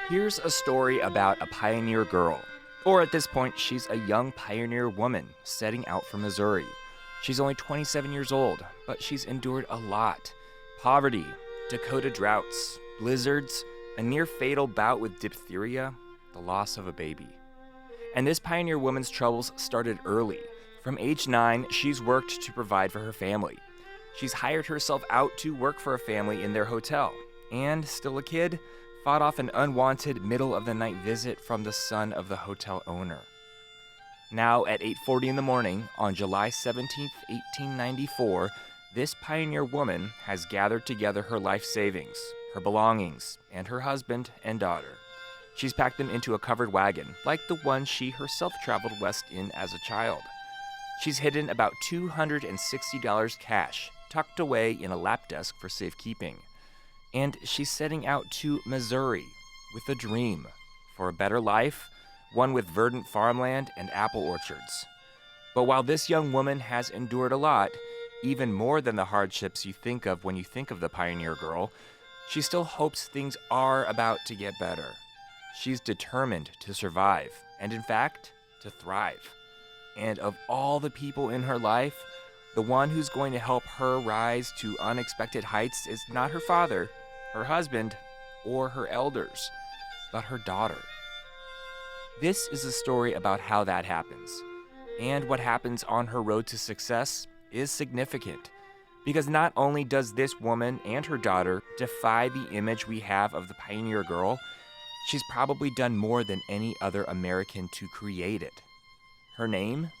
Here's a story about a pioneer girl. Or at this point, she's a young pioneer woman setting out for Missouri. She's only 27 years old, but she's endured a lot. Poverty, Dakota droughts, blizzards, a near-fatal bout with diphtheria, the loss of a baby. And this pioneer woman's troubles started early. From age 9, she's worked to provide for her family. She's hired herself out to work for a family in their hotel. And, still a kid, fought off an unwanted middle-of-the-night visit from the son of the hotel owner. Now, at 8:40 in the morning, on July 17, 1894, this pioneer woman has gathered together her life savings, her belongings, and her husband and daughter. She's packed them into a covered wagon, like the one she herself traveled west in as a child. She's hidden about $260 cash, tucked away in a lap desk for safekeeping. And she's setting out to Missouri with a dream for a better life, one with verdant farmland and apple orchards. But while this young woman has endured a lot, even more than the hardships you think of when you think of the pioneer girl, she still hopes things are about to get better. She's determined to survive, and in fact, to thrive. And of all the people in her life, the one who's going to help her rise to unexpected heights is not her father, her husband, or her elders, but her daughter. This is a story about how that happens. And what happens on her road to success is significant, because not only does this woman and her daughter defy the image we have of the pioneer girl, she's probably done more than any other American to create it. Her name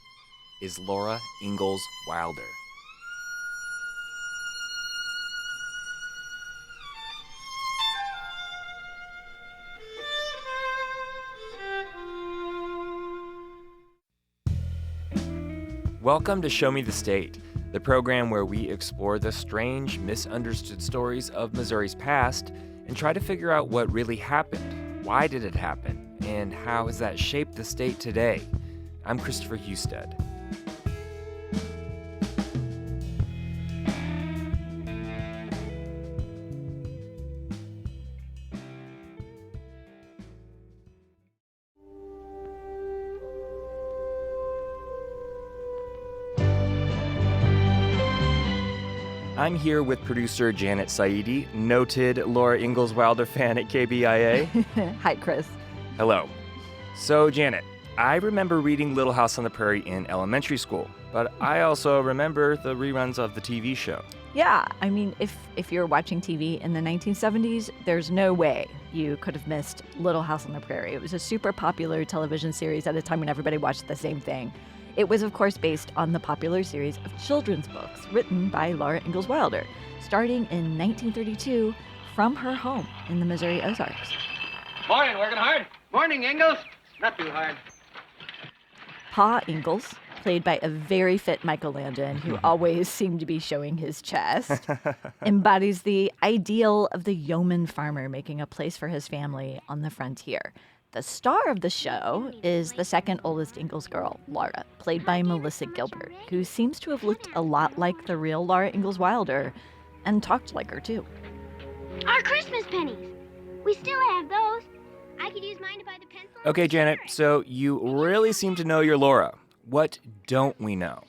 is Laura Ingalls Wilder. Welcome to Show Me the State, the program where we explore the strange, misunderstood stories of Missouri's past and try to figure out what really happened, why did it happen, and how has that shaped the state today. I'm Christopher Husted. I'm here with producer Janet Saidi, noted Laura Ingalls Wilder fan at KBIA. Hi, Chris. Hello. So, Janet, I remember reading Little House on the Prairie in elementary school, but I also remember the reruns of the TV show. Yeah, I mean, if you're watching TV in the 1970s, there's no way you could have missed Little House on the Prairie. It was a super popular television series at a time when everybody watched the same thing. It was, of course, based on the popular series of children's books written by Laura Ingalls Wilder, starting in 1932 from her home in the Missouri Ozarks. Morning, working hard? Morning, Ingalls. Not too hard. Pa Ingalls, played by a very fit Michael Landon, who always seemed to be showing his chest, embodies the ideal of the yeoman farmer making a place for his family on the frontier. The star of the show is the second oldest Ingalls girl, Laura, played by Melissa Gilbert, who seems to have looked a lot like the real Laura Ingalls Wilder and talked like her, too. Our Christmas pennies. We still have those. I could use mine to buy the pencil. Okay, Janet, so you really seem to know your Laura. What don't we know?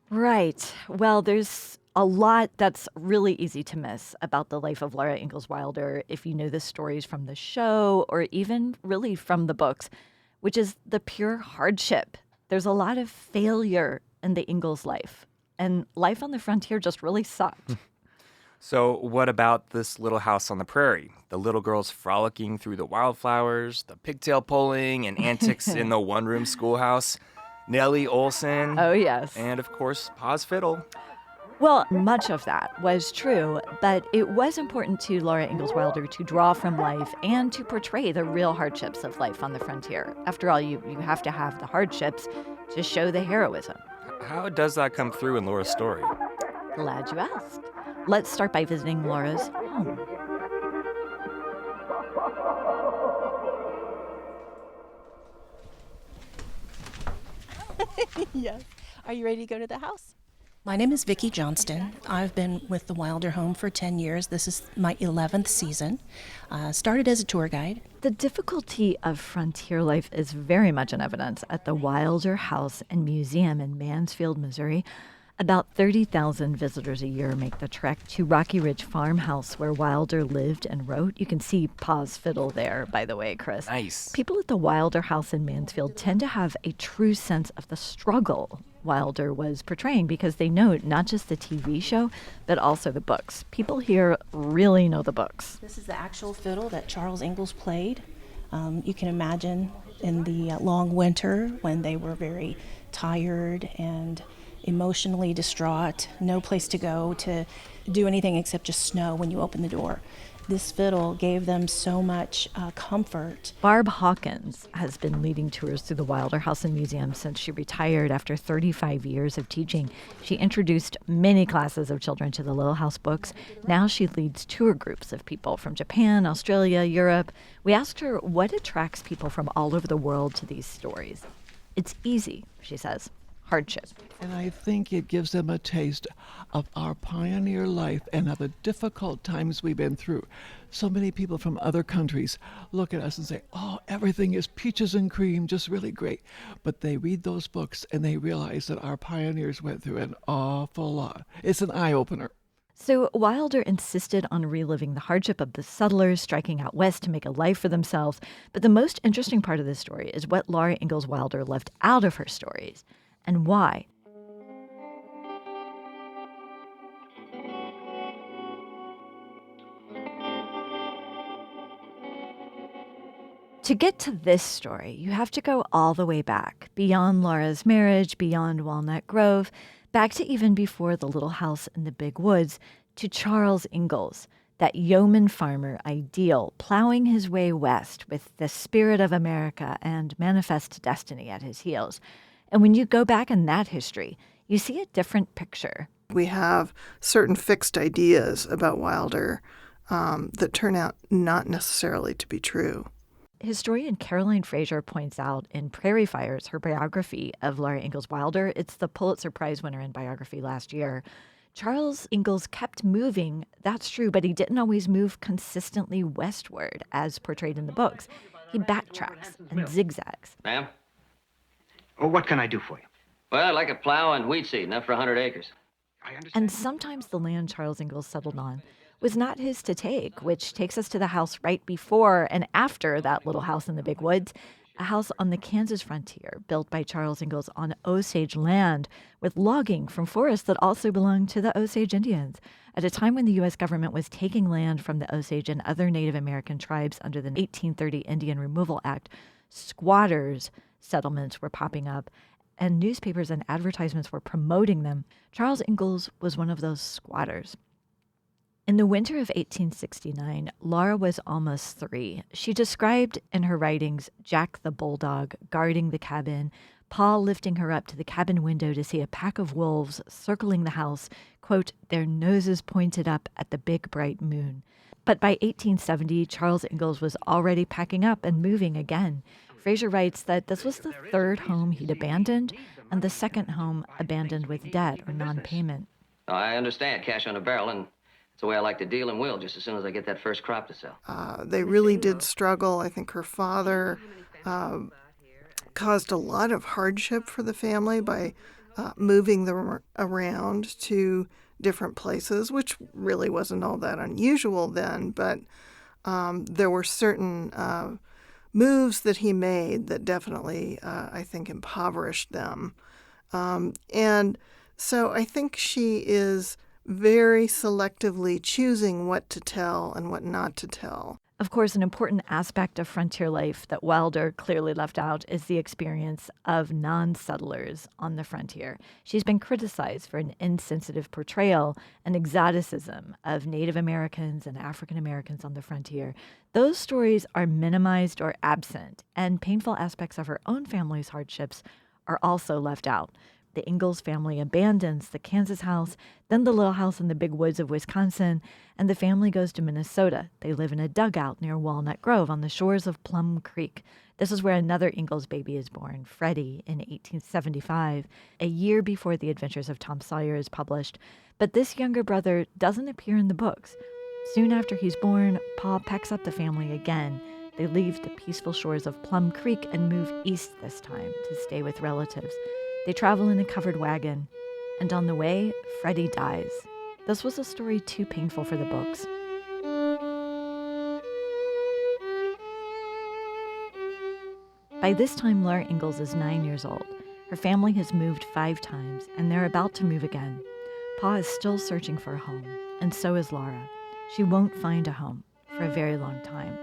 Right. Well, there's a lot that's really easy to miss about the life of Laura Ingalls Wilder if you know the stories from the show or even really from the books, which is the pure hardship. There's a lot of failure in the Ingalls life, and life on the frontier just really sucked. So what about this Little House on the Prairie? The little girls frolicking through the wildflowers, the pigtail pulling and antics in the one-room schoolhouse, Nellie Olson. Oh, yes. And, of course, Pa's fiddle. Well, much of that was true, but it was important to Laura Ingalls Wilder to draw from life and to portray the real hardships of life on the frontier. After all, you have to have the hardships to show the heroism. How does that come through in Laura's story? Glad you asked. Let's start by visiting Laura's home. Yes. Are you ready to go to the house? My name is Vicki Johnston. I've been with the Wilder home for 10 years. This is my 11th season. Started as a tour guide. The difficulty of frontier life is very much in evidence at the Wilder House and Museum in Mansfield, Missouri. About 30,000 visitors a year make the trek to Rocky Ridge Farmhouse where Wilder lived and wrote. You can see Pa's fiddle there, by the way, Chris. Nice. People at the Wilder House in Mansfield tend to have a true sense of the struggle Wilder was portraying because they know not just the TV show, but also the books. People here really know the books. This is the actual fiddle that Charles Ingalls played. You can imagine in the long winter when they were very tired and emotionally distraught, no place to go to do anything except just snow when you open the door. This fiddle gave them so much comfort. Barb Hawkins has been leading tours through the Wilder House and Museum since she retired after 35 years of teaching. She introduced many classes of children to the Little House books. Now she leads tour groups of people from Japan, Australia, Europe. We asked her what attracts people from all over the world to these stories. It's easy, she says. Hardship. And I think it gives them a taste of our pioneer life and of the difficult times we've been through. So many people from other countries look at us and say, oh, everything is peaches and cream, just really great. But they read those books and they realize that our pioneers went through an awful lot. It's an eye-opener. So Wilder insisted on reliving the hardship of the settlers striking out west to make a life for themselves. But the most interesting part of this story is what Laura Ingalls Wilder left out of her stories. And why? To get to this story, you have to go all the way back, beyond Laura's marriage, beyond Walnut Grove, back to even before the little house in the big woods, to Charles Ingalls, that yeoman farmer ideal, plowing his way west with the spirit of America and manifest destiny at his heels. And when you go back in that history, you see a different picture. We have certain fixed ideas about Wilder that turn out not necessarily to be true. Historian Caroline Fraser points out in Prairie Fires, her biography of Laura Ingalls Wilder, it's the Pulitzer Prize winner in biography last year, Charles Ingalls kept moving, that's true, but he didn't always move consistently westward as portrayed in the books. He backtracks and zigzags. Ma'am? Oh, what can I do for you? Well, I'd like a plow and weed seed, enough for 100 acres. I understand. And sometimes the land Charles Ingalls settled on was not his to take, which takes us to the house right before and after that little house in the big woods, a house on the Kansas frontier built by Charles Ingalls on Osage land with logging from forests that also belonged to the Osage Indians. At a time when the U.S. government was taking land from the Osage and other Native American tribes under the 1830 Indian Removal Act, squatters' settlements were popping up, and newspapers and advertisements were promoting them. Charles Ingalls was one of those squatters. In the winter of 1869, Laura was almost 3. She described in her writings Jack the bulldog guarding the cabin, Pa lifting her up to the cabin window to see a pack of wolves circling the house, quote, their noses pointed up at the big bright moon. But by 1870, Charles Ingalls was already packing up and moving again. Fraser writes that this was the third home he'd abandoned and the second home abandoned with debt or non-payment. Oh, I understand, cash on a barrel, and it's the way I like to deal and will just as soon as I get that first crop to sell. They really did struggle. I think her father caused a lot of hardship for the family by moving them around to different places, which really wasn't all that unusual then, but there were certain moves that he made that definitely, I think, impoverished them. And so I think she is very selectively choosing what to tell and what not to tell. Of course, an important aspect of frontier life that Wilder clearly left out is the experience of non-settlers on the frontier. She's been criticized for an insensitive portrayal and exoticism of Native Americans and African Americans on the frontier. Those stories are minimized or absent, and painful aspects of her own family's hardships are also left out. The Ingalls family abandons the Kansas house, then the little house in the big woods of Wisconsin, and the family goes to Minnesota. They live in a dugout near Walnut Grove on the shores of Plum Creek. This is where another Ingalls baby is born, Freddie, in 1875, a year before The Adventures of Tom Sawyer is published. But this younger brother doesn't appear in the books. Soon after he's born, Pa packs up the family again. They leave the peaceful shores of Plum Creek and move east this time to stay with relatives. They travel in a covered wagon, and on the way, Freddie dies. This was a story too painful for the books. By this time, Laura Ingalls is 9 years old. Her family has moved 5 times, and they're about to move again. Pa is still searching for a home, and so is Laura. She won't find a home for a very long time.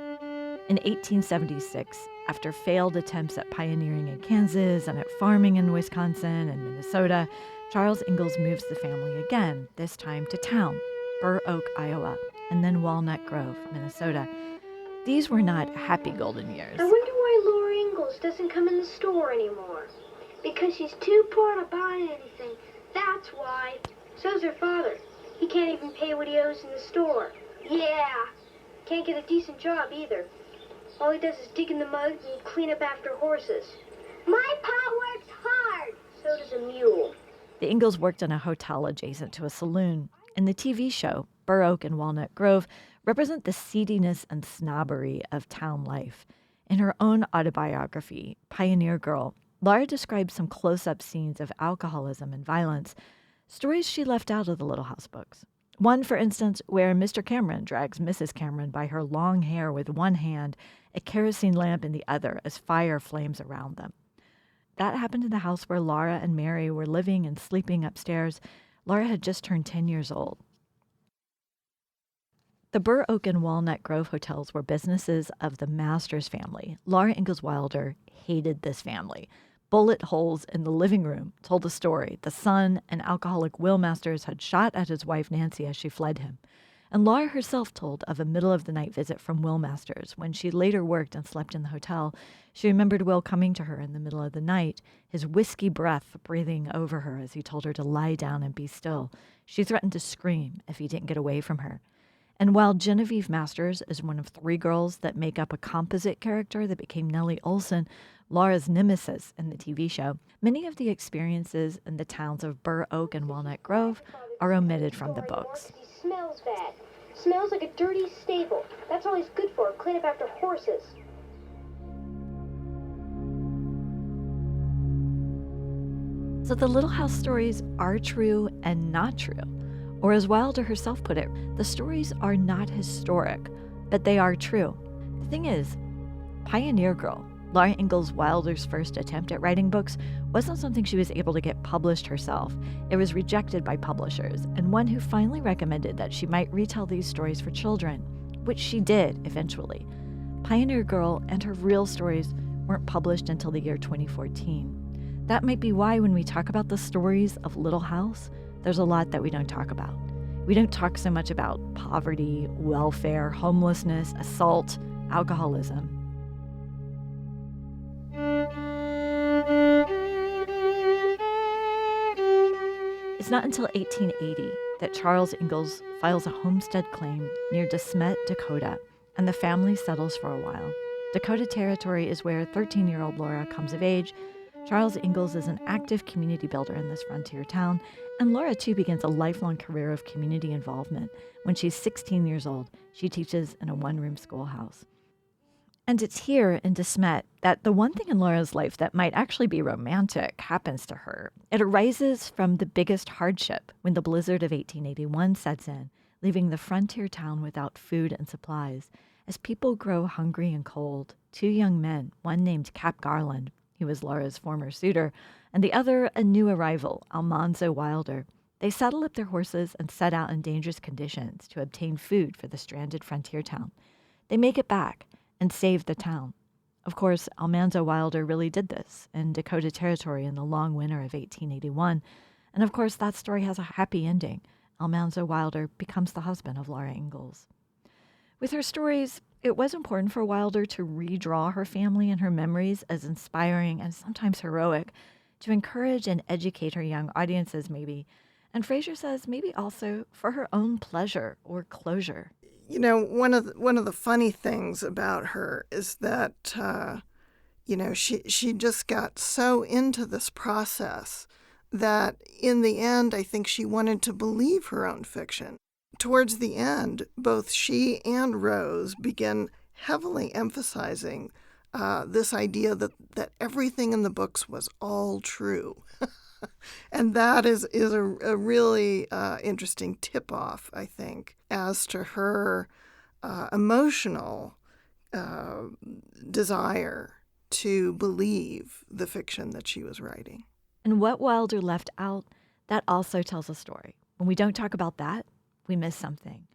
In 1876, after failed attempts at pioneering in Kansas and at farming in Wisconsin and Minnesota, Charles Ingalls moves the family again, this time to town, Burr Oak, Iowa, and then Walnut Grove, Minnesota. These were not happy golden years. I wonder why Laura Ingalls doesn't come in the store anymore. Because she's too poor to buy anything. That's why. So's her father. He can't even pay what he owes in the store. Yeah. Can't get a decent job either. All he does is dig in the mud and clean up after horses. My pa works hard. So does a mule. The Ingalls worked in a hotel adjacent to a saloon. In the TV show, Burr Oak and Walnut Grove represent the seediness and snobbery of town life. In her own autobiography, Pioneer Girl, Laura describes some close-up scenes of alcoholism and violence, stories she left out of the Little House books. One, for instance, where Mr. Cameron drags Mrs. Cameron by her long hair with one hand, a kerosene lamp in the other as fire flames around them. That happened in the house where Laura and Mary were living and sleeping upstairs. Laura had just turned 10 years old. The Burr Oak and Walnut Grove hotels were businesses of the Masters family. Laura Ingalls Wilder hated this family. Bullet holes in the living room told the story. The son, an alcoholic Will Masters, had shot at his wife Nancy as she fled him. And Laura herself told of a middle-of-the-night visit from Will Masters. When she later worked and slept in the hotel, she remembered Will coming to her in the middle of the night, his whiskey breath breathing over her as he told her to lie down and be still. She threatened to scream if he didn't get away from her. And while Genevieve Masters is one of 3 girls that make up a composite character that became Nellie Olson, Laura's nemesis in the TV show, many of the experiences in the towns of Burr Oak and Walnut Grove are omitted from the books. He smells bad. Smells like a dirty stable. That's all he's good for, clean up after horses. So the Little House stories are true and not true. Or as Wilder herself put it, the stories are not historic, but they are true. The thing is, Pioneer Girl, Laura Ingalls Wilder's first attempt at writing books, wasn't something she was able to get published herself. It was rejected by publishers, and one who finally recommended that she might retell these stories for children, which she did eventually. Pioneer Girl and her real stories weren't published until the year 2014. That might be why when we talk about the stories of Little House, there's a lot that we don't talk about. We don't talk so much about poverty, welfare, homelessness, assault, alcoholism. It's not until 1880 that Charles Ingalls files a homestead claim near De Smet, Dakota, and the family settles for a while. Dakota Territory is where 13-year-old Laura comes of age. Charles Ingalls is an active community builder in this frontier town, and Laura, too, begins a lifelong career of community involvement. When she's 16 years old, she teaches in a one-room schoolhouse. And it's here in De Smet that the one thing in Laura's life that might actually be romantic happens to her. It arises from the biggest hardship when the blizzard of 1881 sets in, leaving the frontier town without food and supplies. As people grow hungry and cold, 2 young men, one named Cap Garland, who was Laura's former suitor, and the other a new arrival, Ingalls Wilder. They saddle up their horses and set out in dangerous conditions to obtain food for the stranded frontier town. They make it back and save the town. Of course, Ingalls Wilder really did this in Dakota Territory in the long winter of 1881. And of course, that story has a happy ending. Ingalls Wilder becomes the husband of Laura Ingalls. With her stories, it was important for Wilder to redraw her family and her memories as inspiring and sometimes heroic, to encourage and educate her young audiences maybe. And Fraser says maybe also for her own pleasure or closure. You know, one of the funny things about her is that she just got so into this process that in the end, I think she wanted to believe her own fiction. Towards the end, both she and Rose began heavily emphasizing this idea that everything in the books was all true. And that is a really interesting tip-off, I think, as to her emotional desire to believe the fiction that she was writing. And what Wilder left out, that also tells a story. When we don't talk about that, we miss something.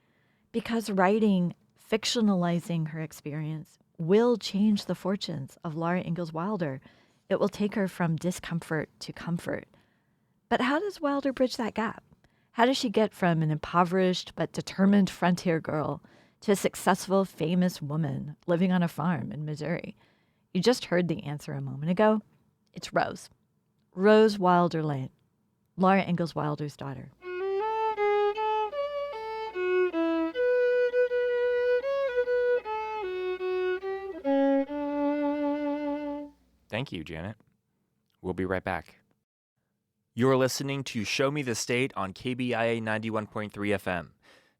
Because writing, fictionalizing her experience, will change the fortunes of Laura Ingalls Wilder. It will take her from discomfort to comfort. But how does Wilder bridge that gap? How does she get from an impoverished but determined frontier girl to a successful, famous woman living on a farm in Missouri? You just heard the answer a moment ago. It's Rose. Rose Wilder Lane, Laura Ingalls Wilder's daughter. Thank you, Janet. We'll be right back. You're listening to Show Me the State on KBIA 91.3 FM.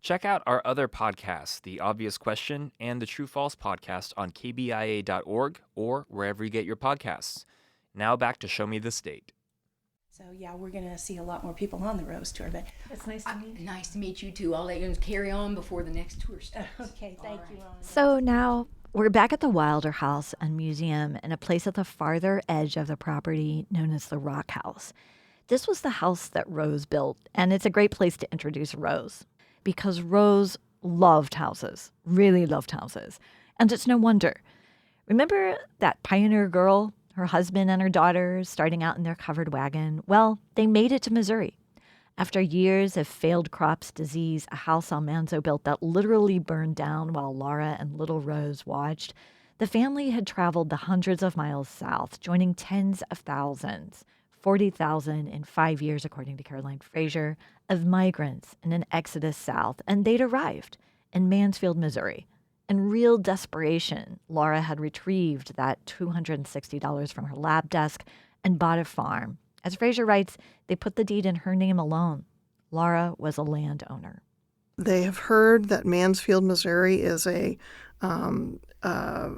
Check out our other podcasts, The Obvious Question and the True False podcast on kbia.org or wherever you get your podcasts. Now back to Show Me the State. So yeah, we're going to see a lot more people on the Rose Tour, but It's nice to meet you. Nice to meet you too. I'll let you carry on before the next tour starts. okay, thank you, Ron. So now we're back at the Wilder House and Museum in a place at the farther edge of the property known as the Rock House. This was the house that Rose built, and it's a great place to introduce Rose because Rose loved houses, really loved houses. And it's no wonder. Remember that pioneer girl, her husband and her daughter starting out in their covered wagon? Well, they made it to Missouri. After years of failed crops, disease, a house Almanzo built that literally burned down while Laura and little Rose watched, the family had traveled the hundreds of miles south, joining tens of thousands, 40,000 in 5 years, according to Caroline Fraser, of migrants in an exodus south. And they'd arrived in Mansfield, Missouri. In real desperation, Laura had retrieved that $260 from her lab desk and bought a farm. As Fraser writes, they put the deed in her name alone. Laura was a landowner. They have heard that Mansfield, Missouri is a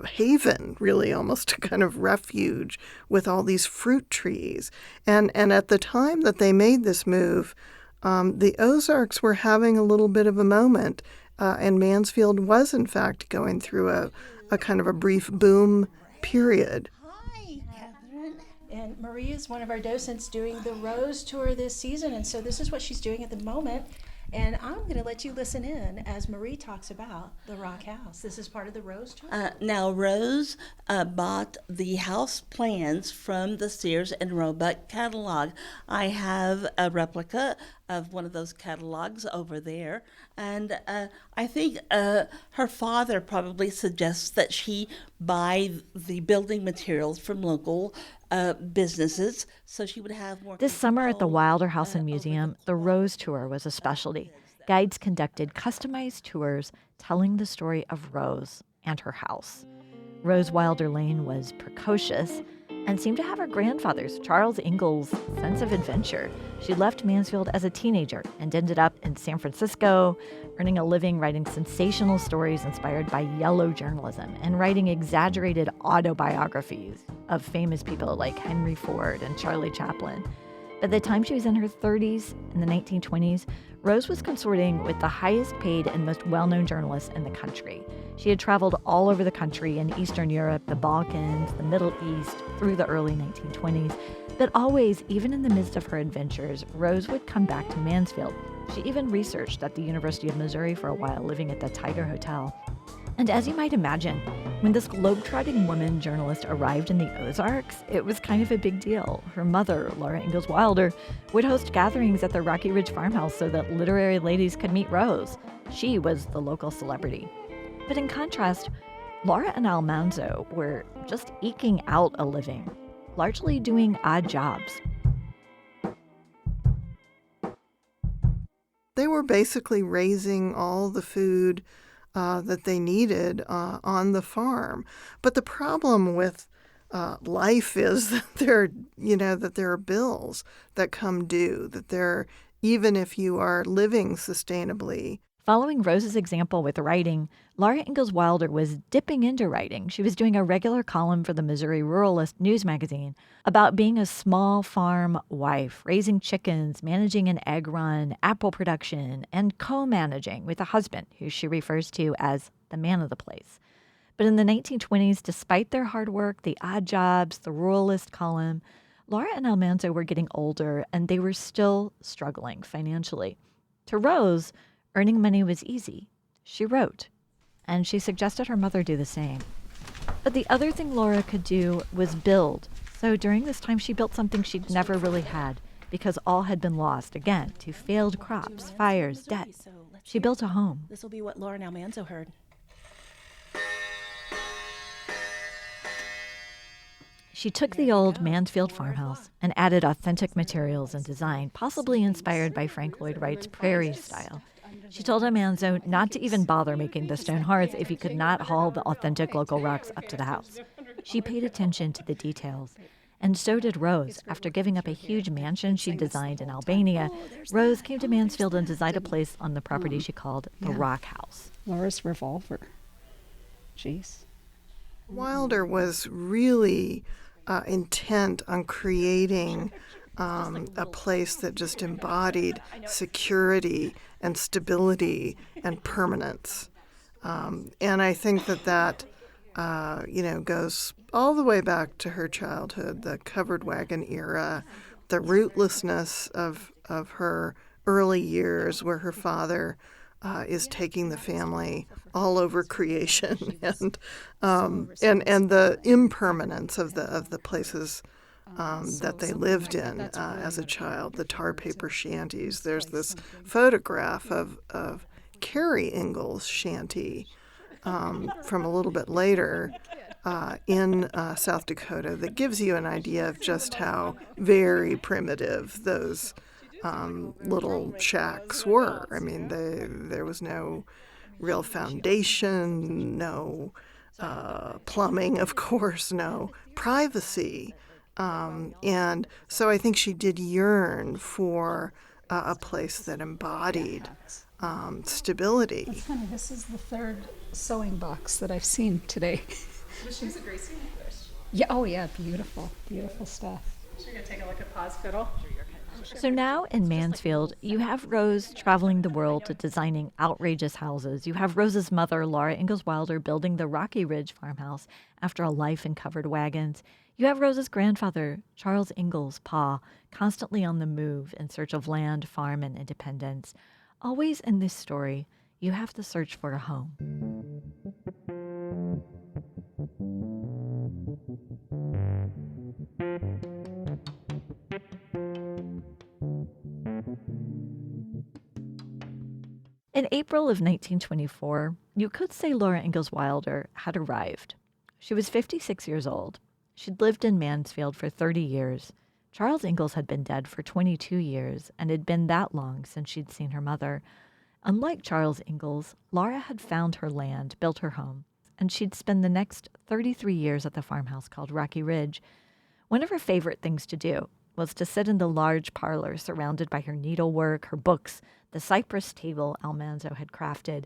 haven, really almost a kind of refuge with all these fruit trees. And at the time that they made this move, the Ozarks were having a little bit of a moment, and Mansfield was, in fact, going through a kind of a brief boom period. Hi, Catherine. And Marie is one of our docents doing the Rose Tour this season, and so this is what she's doing at the moment. And I'm going to let you listen in as Marie talks about the Rock House. This is part of the Rose Tour. Now, Rose bought the house plans from the Sears and Roebuck catalog. I have a replica of one of those catalogs over there. And I think her father probably suggests that she buy the building materials from local businesses so she would have more This summer at the Wilder House and Museum, the Rose Tour was a specialty. Guides conducted customized tours telling the story of Rose and her house. Rose Wilder Lane was precocious and seemed to have her grandfather's, Charles Ingalls' sense of adventure. She left Mansfield as a teenager and ended up in San Francisco, earning a living writing sensational stories inspired by yellow journalism and writing exaggerated autobiographies of famous people like Henry Ford and Charlie Chaplin. By the time she was in her 30s, in the 1920s, Rose was consorting with the highest paid and most well-known journalists in the country. She had traveled all over the country in Eastern Europe, the Balkans, the Middle East, through the early 1920s. But always, even in the midst of her adventures, Rose would come back to Mansfield. She even researched at the University of Missouri for a while, living at the Tiger Hotel. And as you might imagine, when this globetrotting woman journalist arrived in the Ozarks, it was kind of a big deal. Her mother, Laura Ingalls Wilder, would host gatherings at the Rocky Ridge farmhouse so that literary ladies could meet Rose. She was the local celebrity. But in contrast, Laura and Almanzo were just eking out a living, largely doing odd jobs. They were basically raising all the food that they needed on the farm. But the problem with life is, that there are bills that come due, even if you are living sustainably. Following Rose's example with writing, Laura Ingalls Wilder was dipping into writing. She was doing a regular column for the Missouri Ruralist news magazine about being a small farm wife, raising chickens, managing an egg run, apple production, and co-managing with a husband who she refers to as the man of the place. But in the 1920s, despite their hard work, the odd jobs, the Ruralist column, Laura and Almanzo were getting older and they were still struggling financially. To Rose, earning money was easy. She wrote, and she suggested her mother do the same. But the other thing Laura could do was build. So during this time, she built something she'd never really had because all had been lost, again, to failed crops, fires, debt. She built a home. This will be what Laura and Almanzo heard. She took the old Mansfield farmhouse and added authentic materials and design, possibly inspired by Frank Lloyd Wright's prairie style. She told Almanzo not to even bother making the stone hearth if he could not haul the authentic local rocks up to the house. She paid attention to the details. And so did Rose. After giving up a huge mansion she designed in Albania, Rose came to Mansfield and designed a place on the property she called the Rock House. Laura's revolver. Jeez. Wilder was really intent on creating a place that just embodied security and stability and permanence. And I think that goes all the way back to her childhood, the covered wagon era, the rootlessness of her early years where her father is taking the family all over creation, and the impermanence of the places that they lived in as a child, the tar paper shanties. There's this photograph of Carrie Ingalls' shanty from a little bit later in South Dakota that gives you an idea of just how very primitive those little shacks were. I mean, there was no real foundation, no plumbing, of course, no privacy. And so I think she did yearn for a place that embodied stability. That's funny. This is the third sewing box that I've seen today. She's a great seamstress. Yeah. Oh, yeah. Beautiful, beautiful stuff. So you're going to take a look at Pa's fiddle? So now in Mansfield, you have Rose traveling the world to designing outrageous houses. You have Rose's mother, Laura Ingalls Wilder, building the Rocky Ridge farmhouse after a life in covered wagons. You have Rose's grandfather, Charles Ingalls, Pa, constantly on the move in search of land, farm, and independence. Always in this story, you have to search for a home. In April of 1924, you could say Laura Ingalls Wilder had arrived. She was 56 years old. She'd lived in Mansfield for 30 years. Charles Ingalls had been dead for 22 years, and it had been that long since she'd seen her mother. Unlike Charles Ingalls, Laura had found her land, built her home, and she'd spend the next 33 years at the farmhouse called Rocky Ridge. One of her favorite things to do was to sit in the large parlor surrounded by her needlework, her books, the cypress table Almanzo had crafted,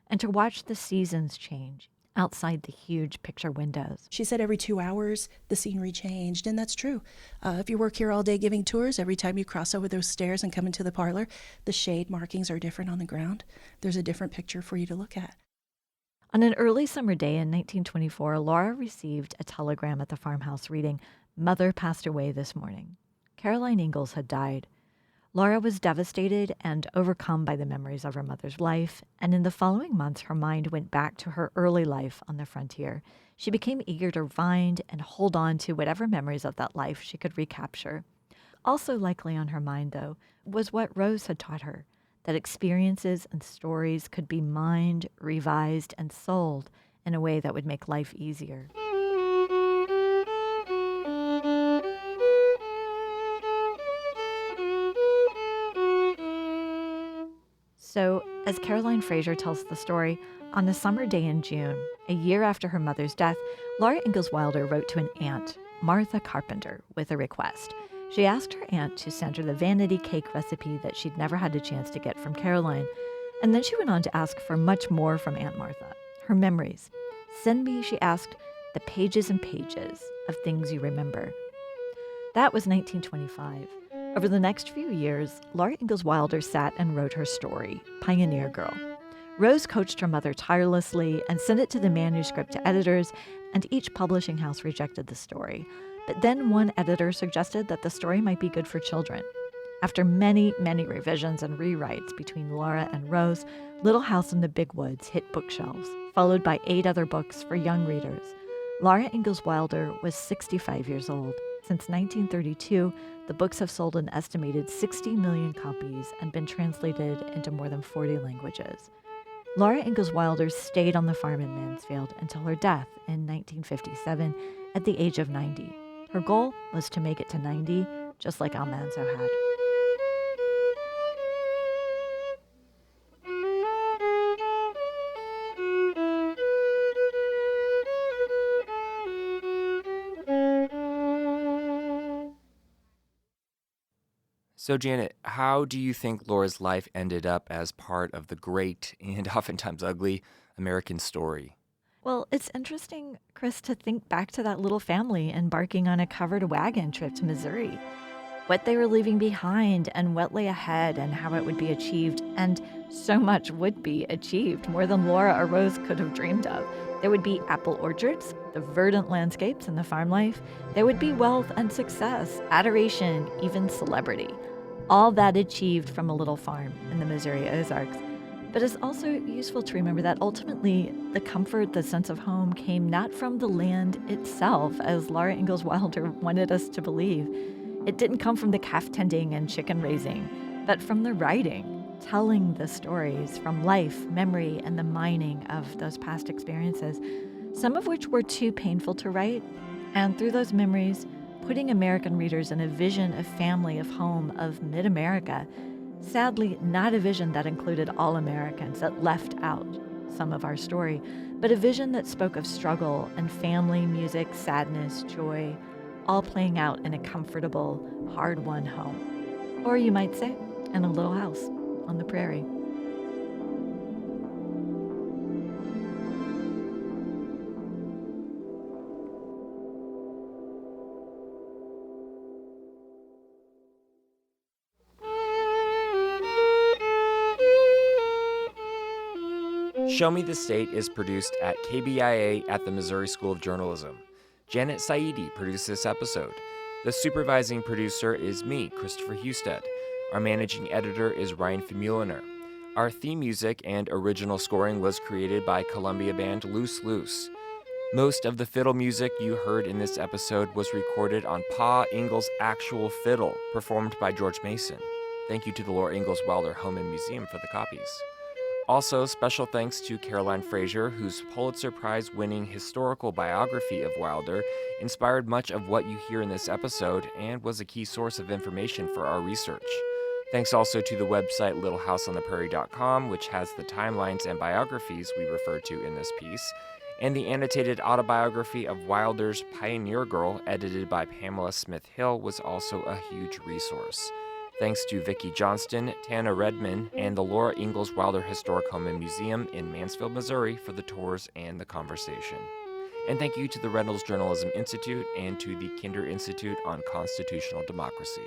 and to watch the seasons change outside the huge picture windows. She said every 2 hours the scenery changed, and that's true. If you work here all day giving tours, every time you cross over those stairs and come into the parlor, the shade markings are different on the ground. There's a different picture for you to look at. On an early summer day in 1924, Laura received a telegram at the farmhouse reading, "Mother passed away this morning." Caroline Ingalls had died. Laura was devastated and overcome by the memories of her mother's life, and in the following months, her mind went back to her early life on the frontier. She became eager to find and hold on to whatever memories of that life she could recapture. Also likely on her mind, though, was what Rose had taught her, that experiences and stories could be mined, revised, and sold in a way that would make life easier. So, As Caroline Fraser tells the story, on a summer day in June, a year after her mother's death, Laura Ingalls Wilder wrote to an aunt, Martha Carpenter, with a request. She asked her aunt to send her the vanity cake recipe that she'd never had a chance to get from Caroline. And then she went on to ask for much more from Aunt Martha, her memories. Send me, she asked, the pages and pages of things you remember. That was 1925. Over the next few years, Laura Ingalls Wilder sat and wrote her story, Pioneer Girl. Rose coached her mother tirelessly and sent it to the manuscript to editors, and each publishing house rejected the story. But then one editor suggested that the story might be good for children. After many, many revisions and rewrites between Laura and Rose, Little House in the Big Woods hit bookshelves, followed by 8 other books for young readers. Laura Ingalls Wilder was 65 years old. Since 1932, the books have sold an estimated 60 million copies and been translated into more than 40 languages. Laura Ingalls Wilder stayed on the farm in Mansfield until her death in 1957 at the age of 90. Her goal was to make it to 90, just like Almanzo had. So, Janet, how do you think Laura's life ended up as part of the great and oftentimes ugly American story? Well, it's interesting, Chris, to think back to that little family embarking on a covered wagon trip to Missouri. What they were leaving behind and what lay ahead and how it would be achieved. And so much would be achieved, more than Laura or Rose could have dreamed of. There would be apple orchards, the verdant landscapes and the farm life. There would be wealth and success, adoration, even celebrity. All that achieved from a little farm in the Missouri Ozarks. But it's also useful to remember that ultimately the comfort, the sense of home came not from the land itself, as Laura Ingalls Wilder wanted us to believe. It didn't come from the calf tending and chicken raising, but from the writing, telling the stories from life, memory, and the mining of those past experiences, some of which were too painful to write. And through those memories, putting American readers in a vision of family, of home, of mid-America. Sadly, not a vision that included all Americans, that left out some of our story, but a vision that spoke of struggle and family, music, sadness, joy, all playing out in a comfortable, hard-won home. Or you might say, in a little house on the prairie. Show Me the State is produced at KBIA at the Missouri School of Journalism. Janet Saidi produced this episode. The supervising producer is me, Christopher Husted. Our managing editor is Ryan Famuliner. Our theme music and original scoring was created by Columbia band Loose Loose. Most of the fiddle music you heard in this episode was recorded on Pa Ingalls' actual fiddle, performed by George Mason. Thank you to the Laura Ingalls Wilder Home and Museum for the copies. Also, special thanks to Caroline Fraser, whose Pulitzer Prize-winning historical biography of Wilder inspired much of what you hear in this episode and was a key source of information for our research. Thanks also to the website littlehouseontheprairie.com, which has the timelines and biographies we refer to in this piece, and the annotated autobiography of Wilder's Pioneer Girl, edited by Pamela Smith Hill, was also a huge resource. Thanks to Vicki Johnston, Tana Redman, and the Laura Ingalls Wilder Historic Home and Museum in Mansfield, Missouri for the tours and the conversation. And thank you to the Reynolds Journalism Institute and to the Kinder Institute on Constitutional Democracy.